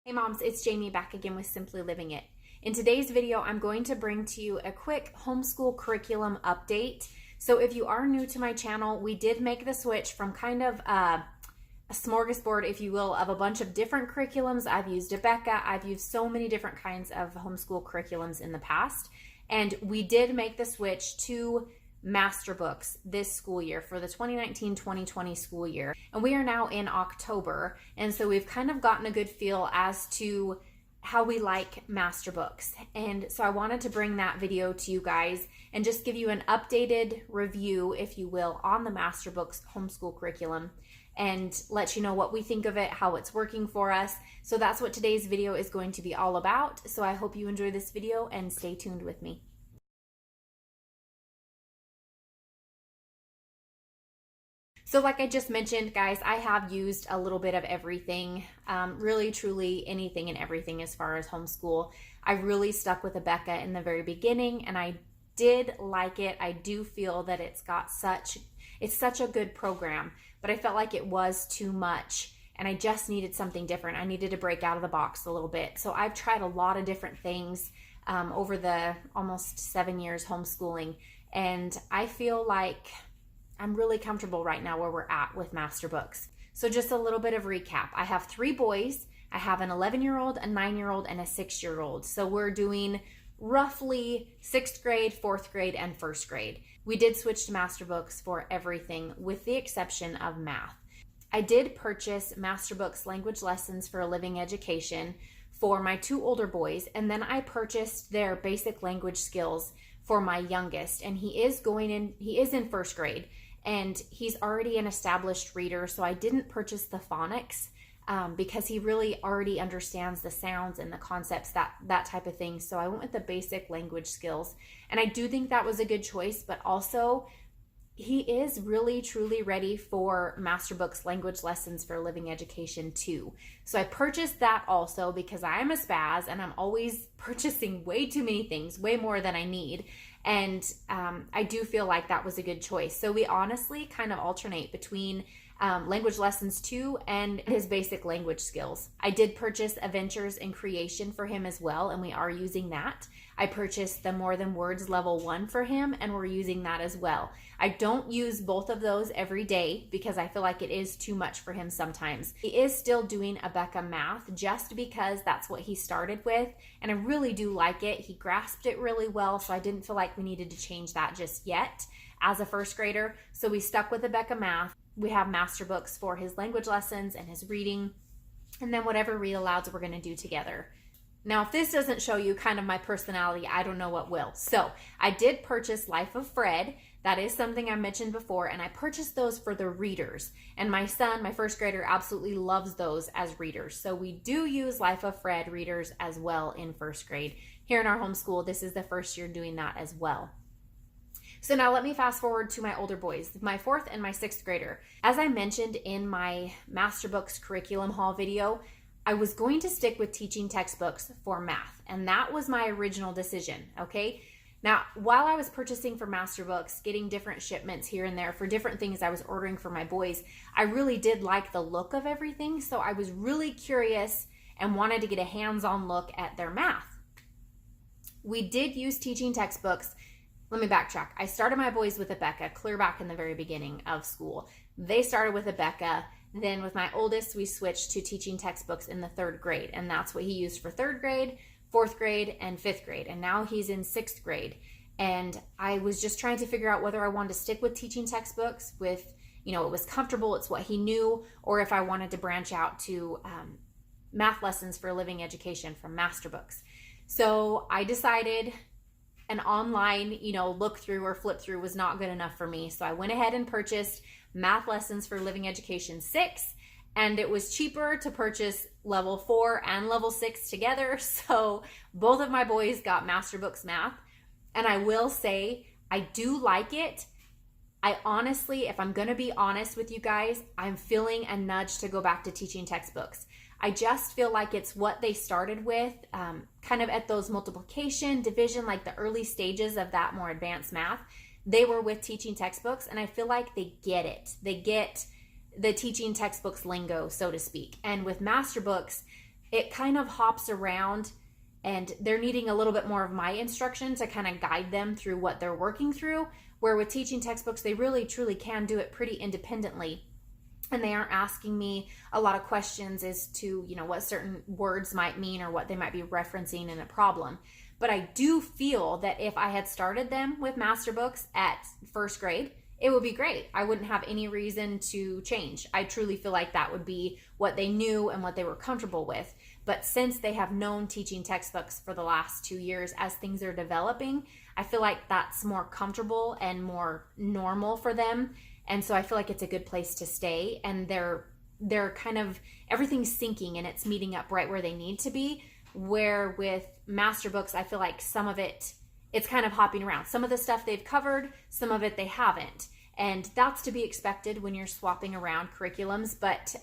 Hey moms, it's Jamie back again with Simply Living It. In today's video, I'm going to bring to you a quick homeschool curriculum update. So if you are new to my channel, we did make the switch from kind of a smorgasbord, if you will, of a bunch of different curriculums. I've used Abeka. I've used so many different kinds of homeschool curriculums in the past. And we did make the switch to master books this school year for the 2019-2020 school year. And we are now in October. And so we've kind of gotten a good feel as to how we like master books. And so I wanted to bring that video to you guys and just give you an updated review, if you will, on the master books homeschool curriculum and let you know what we think of it, how it's working for us. So that's what today's video is going to be all about. So I hope you enjoy this video and stay tuned with me. So like I just mentioned, guys, I have used a little bit of everything, really, truly anything and everything as far as homeschool. I really stuck with Abeka in the very beginning, and I did like it. I do feel that it's such a good program, but I felt like it was too much, and I just needed something different. I needed to break out of the box a little bit. So I've tried a lot of different things over the almost 7 years homeschooling, and I feel like I'm really comfortable right now where we're at with master books. So just a little bit of recap. I have 3 boys. I have an 11-year-old, a 9-year-old, and a 6-year-old. So we're doing roughly 6th grade, 4th grade, and 1st grade. We did switch to master books for everything with the exception of math. I did purchase master books language lessons for a living education for my 2 older boys, and then I purchased their basic language skills for my youngest, and he is in 1st grade. And he's already an established reader, so I didn't purchase the phonics because he really already understands the sounds and the concepts, that type of thing. So I went with the basic language skills. And I do think that was a good choice, but also he is really, truly ready for master books language lessons for living education too. So I purchased that also because I am a spaz and I'm always purchasing way too many things, way more than I need. And I do feel like that was a good choice. So we honestly kind of alternate between language lessons 2 and his basic language skills. I did purchase Adventures in Creation for him as well, and we are using that. I purchased the More Than Words level 1 for him, and we're using that as well. I don't use both of those every day because I feel like it is too much for him sometimes. He is still doing Abeka math just because that's what he started with, and I really do like it. He grasped it really well, so I didn't feel like we needed to change that just yet as a 1st grader. So we stuck with Abeka math. We have master books for his language lessons and his reading, and then whatever read alouds we're going to do together. Now, if this doesn't show you kind of my personality, I don't know what will. So I did purchase Life of Fred. That is something I mentioned before, and I purchased those for the readers. And my son, my 1st grader, absolutely loves those as readers. So we do use Life of Fred readers as well in 1st grade. Here in our homeschool, this is the 1st year doing that as well. So now let me fast forward to my older boys, my 4th and my 6th grader. As I mentioned in my master books curriculum haul video, I was going to stick with teaching textbooks for math, and that was my original decision, okay? Now, while I was purchasing for master books, getting different shipments here and there for different things I was ordering for my boys, I really did like the look of everything, so I was really curious and wanted to get a hands-on look at their math. We did use teaching textbooks. Let me backtrack. I started my boys with Abeka clear back in the very beginning of school. They started with Abeka. Then with my oldest, we switched to teaching textbooks in the 3rd grade, and that's what he used for 3rd grade, 4th grade, and 5th grade. And now he's in 6th grade. And I was just trying to figure out whether I wanted to stick with teaching textbooks with, it was comfortable, it's what he knew, or if I wanted to branch out to math lessons for living education from master books. So I decided an online, look through or flip through was not good enough for me. So I went ahead and purchased Math Lessons for Living Education 6, and it was cheaper to purchase level 4 and level 6 together. So both of my boys got master books math, and I will say I do like it. I honestly, if I'm going to be honest with you guys, I'm feeling a nudge to go back to teaching textbooks. I just feel like it's what they started with, kind of at those multiplication, division, like the early stages of that more advanced math. They were with teaching textbooks, and I feel like they get it. They get the teaching textbooks lingo, so to speak. And with master books, it kind of hops around, and they're needing a little bit more of my instruction to kind of guide them through what they're working through. Where with teaching textbooks, they really truly can do it pretty independently. And they aren't asking me a lot of questions as to, what certain words might mean or what they might be referencing in a problem. But I do feel that if I had started them with master books at first grade, it would be great. I wouldn't have any reason to change. I truly feel like that would be what they knew and what they were comfortable with. But since they have known teaching textbooks for the last 2 years as things are developing, I feel like that's more comfortable and more normal for them. And so I feel like it's a good place to stay, and they're kind of, everything's syncing and it's meeting up right where they need to be. Where with master books, I feel like some of it's kind of hopping around. Some of the stuff they've covered, some of it they haven't. And that's to be expected when you're swapping around curriculums. But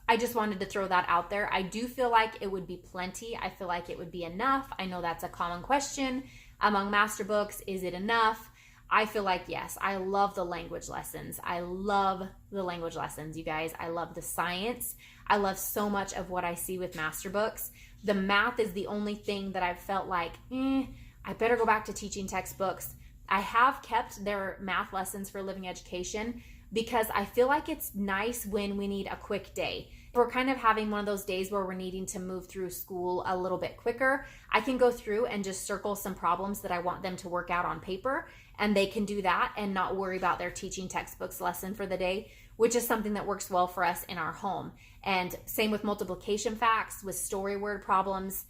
I just wanted to throw that out there. I do feel like it would be plenty. I feel like it would be enough. I know that's a common question among master books. Is it enough? I feel like yes. I love the language lessons. I love the language lessons, you guys. I love the science. I love so much of what I see with master books. The math is the only thing that I've felt like, I better go back to teaching textbooks. I have kept their math lessons for living education because I feel like it's nice when we need a quick day. We're kind of having one of those days where we're needing to move through school a little bit quicker. I can go through and just circle some problems that I want them to work out on paper, and they can do that and not worry about their teaching textbooks lesson for the day, which is something that works well for us in our home. And same with multiplication facts, with story word problems.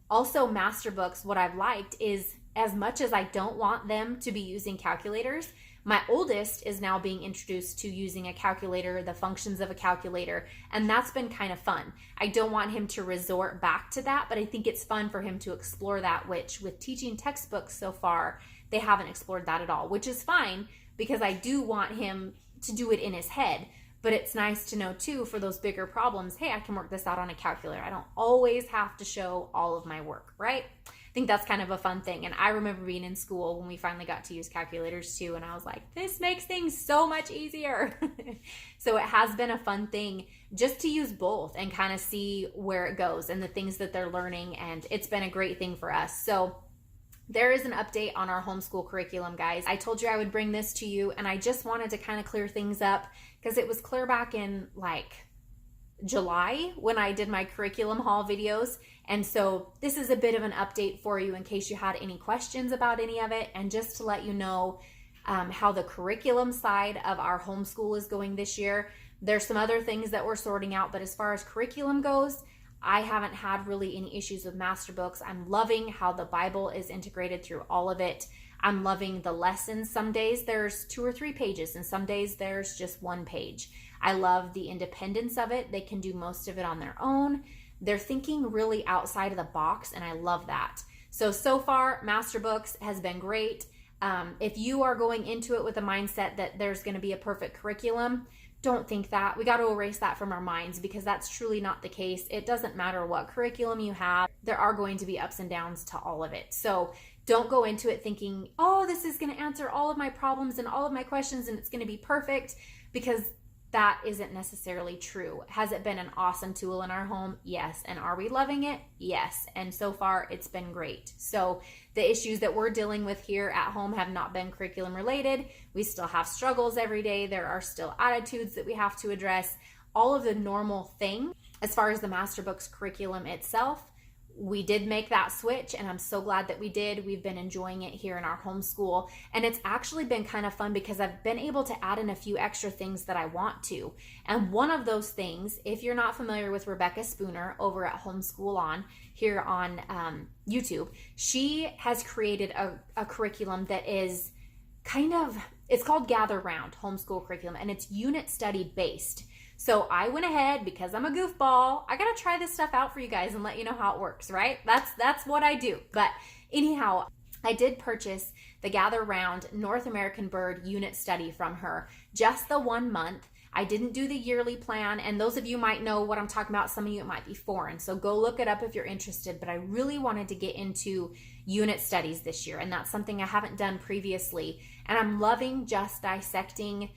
Also, master books, what I've liked is, as much as I don't want them to be using calculators, my oldest is now being introduced to using a calculator, the functions of a calculator, and that's been kind of fun. I don't want him to resort back to that, but I think it's fun for him to explore that, which with teaching textbooks so far, they haven't explored that at all, which is fine because I do want him to do it in his head. But it's nice to know too, for those bigger problems, hey, I can work this out on a calculator. I don't always have to show all of my work, right? I think that's kind of a fun thing. And I remember being in school when we finally got to use calculators too, and I was like, this makes things so much easier. So it has been a fun thing just to use both and kind of see where it goes and the things that they're learning, and it's been a great thing for us. So there is an update on our homeschool curriculum, guys. I told you I would bring this to you, and I just wanted to kind of clear things up because it was clear back in like July when I did my curriculum haul videos. And so this is a bit of an update for you in case you had any questions about any of it, and just to let you know how the curriculum side of our homeschool is going this year. There's some other things that we're sorting out, but as far as curriculum goes, I haven't had really any issues with master books. I'm loving how the Bible is integrated through all of it. I'm loving the lessons. Some days there's 2 or 3 pages, and some days there's just 1 page. I love the independence of it. They can do most of it on their own. They're thinking really outside of the box, and I love that. So far, master books has been great. If you are going into it with a mindset that there's going to be a perfect curriculum, don't think that. We got to erase that from our minds, because that's truly not the case. It doesn't matter what curriculum you have. There are going to be ups and downs to all of it. So don't go into it thinking, oh, this is going to answer all of my problems and all of my questions and it's going to be perfect, because that isn't necessarily true. Has it been an awesome tool in our home? Yes. And are we loving it? Yes. And so far it's been great. So the issues that we're dealing with here at home have not been curriculum related. We still have struggles every day. There are still attitudes that we have to address. All of the normal things. As far as the master books curriculum itself, we did make that switch, and I'm so glad that we did. We've been enjoying it here in our homeschool, and it's actually been kind of fun because I've been able to add in a few extra things that I want to. And one of those things, if you're not familiar with Rebecca Spooner over at Homeschool On here on YouTube, she has created a curriculum that is it's called Gather Round Homeschool Curriculum, and it's unit study based. So I went ahead, because I'm a goofball, I gotta try this stuff out for you guys and let you know how it works, right? That's what I do. But anyhow, I did purchase the Gather Round North American Bird Unit Study from her, just the 1 month. I didn't do the yearly plan, and those of you might know what I'm talking about. Some of you, it might be foreign, so go look it up if you're interested. But I really wanted to get into unit studies this year, and that's something I haven't done previously. And I'm loving just dissecting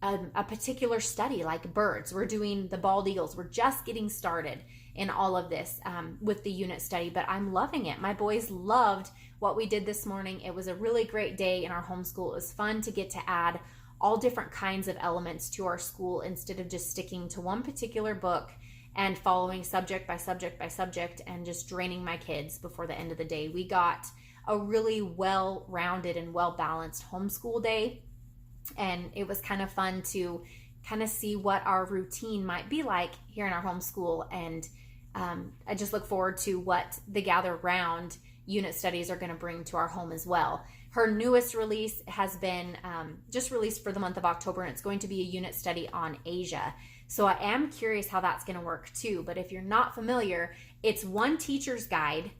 a particular study like birds. We're doing the bald eagles. We're just getting started. in all of this with the unit study, but I'm loving it. My boys loved what we did this morning. It was a really great day in our homeschool. It was fun to get to add all different kinds of elements to our school instead of just sticking to one particular book and following subject by subject by subject and just draining my kids before the end of the day. We got a really well-rounded and well-balanced homeschool day, and it was kind of fun to kind of see what our routine might be like here in our homeschool. And I just look forward to what the Gather Round unit studies are going to bring to our home as well. Her newest release has been just released for the month of October, and it's going to be a unit study on Asia. So I am curious how that's going to work too. But if you're not familiar, it's one teacher's guide,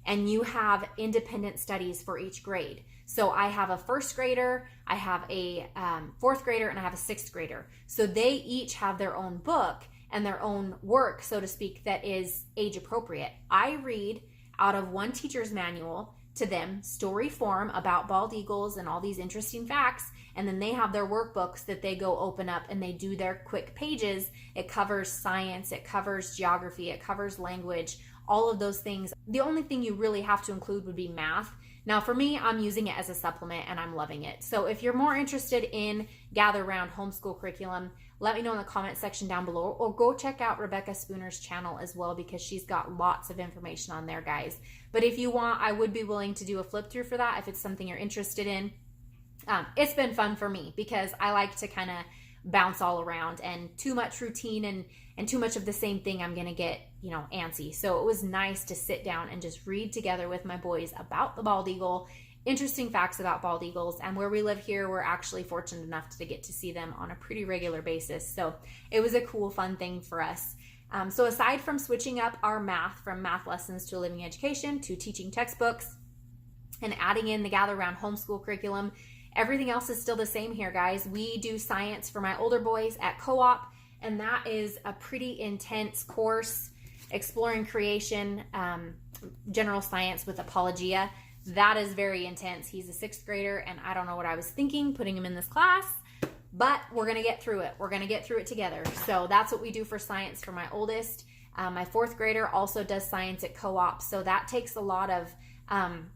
and you have independent studies for each grade. So I have a first grader, I have a fourth grader, and I have a sixth grader. So they each have their own book and their own work, so to speak, that is age appropriate. I read out of one teacher's manual to them, story form, about bald eagles and all these interesting facts, and then they have their workbooks that they go open up and they do their quick pages. It covers science, it covers geography, it covers language, all of those things. The only thing you really have to include would be math. Now for me, I'm using it as a supplement and I'm loving it. So if you're more interested in Gather Round homeschool curriculum, let me know in the comment section down below, or go check out Rebecca Spooner's channel as well, because she's got lots of information on there, guys. But if you want, I would be willing to do a flip through for that if it's something you're interested in. It's been fun for me because I like to kind of bounce all around, and too much routine and too much of the same thing, I'm going to get, antsy. So it was nice to sit down and just read together with my boys about the bald eagle, interesting facts about bald eagles. And where we live here, we're actually fortunate enough to get to see them on a pretty regular basis. So it was a cool, fun thing for us. So aside from switching up our math from math lessons to living education to teaching textbooks and adding in the Gather Round homeschool curriculum, everything else is still the same here, guys. We do science for my older boys at co-op, and that is a pretty intense course, exploring creation, general science with apologia. That is very intense. He's a sixth grader, and I don't know what I was thinking putting him in this class, but we're going to get through it. We're going to get through it together. So that's what we do for science for my oldest. My fourth grader also does science at co-op, so that takes a lot of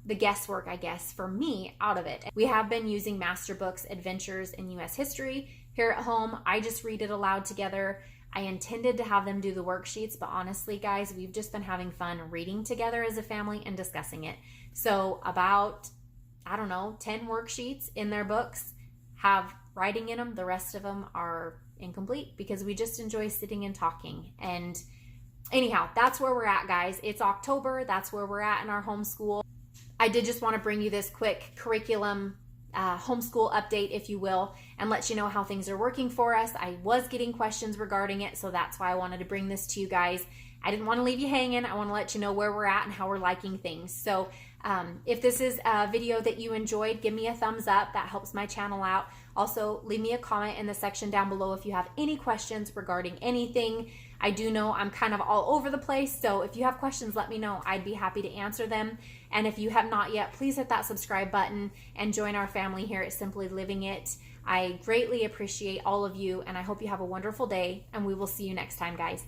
the guesswork, I guess, for me out of it. We have been using Master Book's Adventures in U.S. History here at home. I just read it aloud together. I intended to have them do the worksheets, but honestly, guys, we've just been having fun reading together as a family and discussing it. So about, 10 worksheets in their books have writing in them. The rest of them are incomplete because we just enjoy sitting and talking. And anyhow, that's where we're at, guys. It's October. That's where we're at in our homeschool. I did just want to bring you this quick curriculum homeschool update, if you will, and let you know how things are working for us. I was getting questions regarding it, so that's why I wanted to bring this to you guys. I didn't want to leave you hanging. I want to let you know where we're at and how we're liking things. So if this is a video that you enjoyed, give me a thumbs up. That helps my channel out. Also, leave me a comment in the section down below if you have any questions regarding anything. I do know I'm kind of all over the place, so if you have questions, let me know. I'd be happy to answer them. And if you have not yet, please hit that subscribe button and join our family here at Simply Living It. I greatly appreciate all of you, and I hope you have a wonderful day, and we will see you next time, guys.